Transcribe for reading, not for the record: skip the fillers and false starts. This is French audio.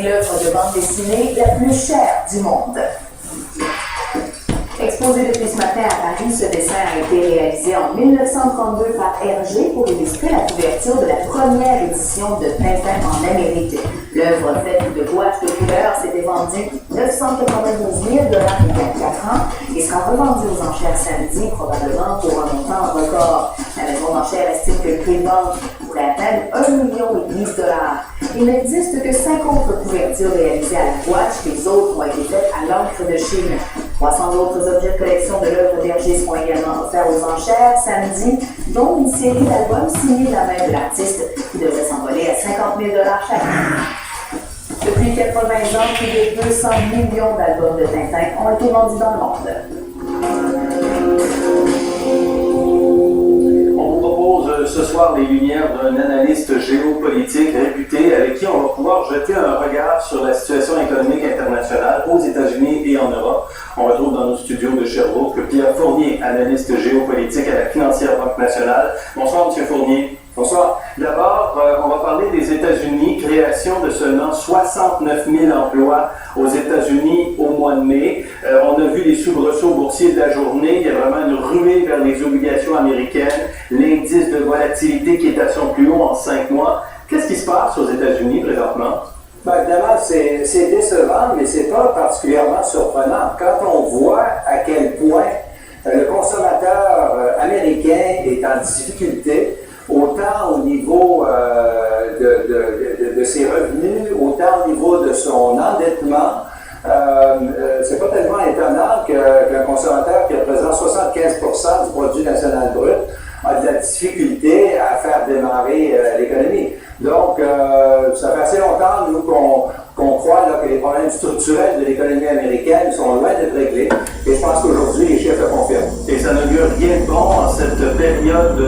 l'œuvre de bande dessinée la plus chère du monde. Exposé depuis ce matin à Paris, ce dessin a été réalisé en 1932 par Hergé pour illustrer la couverture de la première édition de Tintin en Amérique. L'œuvre faite de gouache de couleur s'était vendue 992 000 $ il y a 4 ans et sera revendue aux enchères samedi, probablement pour un montant record. La maison d'enchères estime que le prix de vente pourrait atteindre 1,5 million $. Il n'existe que 5 autres couvertures réalisées à la gouache, les autres ont été faites à l'encre de Chine. 300 autres objets de collection de l'œuvre d'Hergé seront également offerts aux enchères samedi, dont une série d'albums signés de la main de l'artiste qui devrait s'envoler à 50 000 $ chaque année. Depuis 80 ans, plus de 200 millions d'albums de Tintin ont été vendus dans le monde. On vous propose ce soir les lumières d'un analyste géopolitique réputé avec qui on va pouvoir jeter un regard sur la situation économique internationale aux États-Unis et en Europe. On retrouve dans nos studios de Sherbrooke Pierre Fournier, analyste géopolitique à la Financière Banque Nationale. Bonsoir, M. Fournier. Bonsoir. D'abord, on va parler des États-Unis, création de seulement 69 000 emplois aux États-Unis au mois de mai. On a vu les soubresauts boursiers de la journée. Il y a vraiment une ruée vers les obligations américaines. L'indice de volatilité qui est à son plus haut en 5 mois. Qu'est-ce qui se passe aux États-Unis présentement? Ben, évidemment, c'est décevant, mais c'est pas particulièrement surprenant. Quand on voit à quel point le consommateur américain est en difficulté, autant au niveau de ses revenus, autant au niveau de son endettement, c'est pas tellement étonnant qu'un consommateur qui représente 75% du produit national brut a de la difficulté à faire démarrer l'économie. Donc, ça fait assez longtemps, nous, qu'on croit là, que les problèmes structurels de l'économie américaine sont loin d'être réglés. Et je pense qu'aujourd'hui, les chiffres le confirment. Et ça n'augure rien de bon en cette période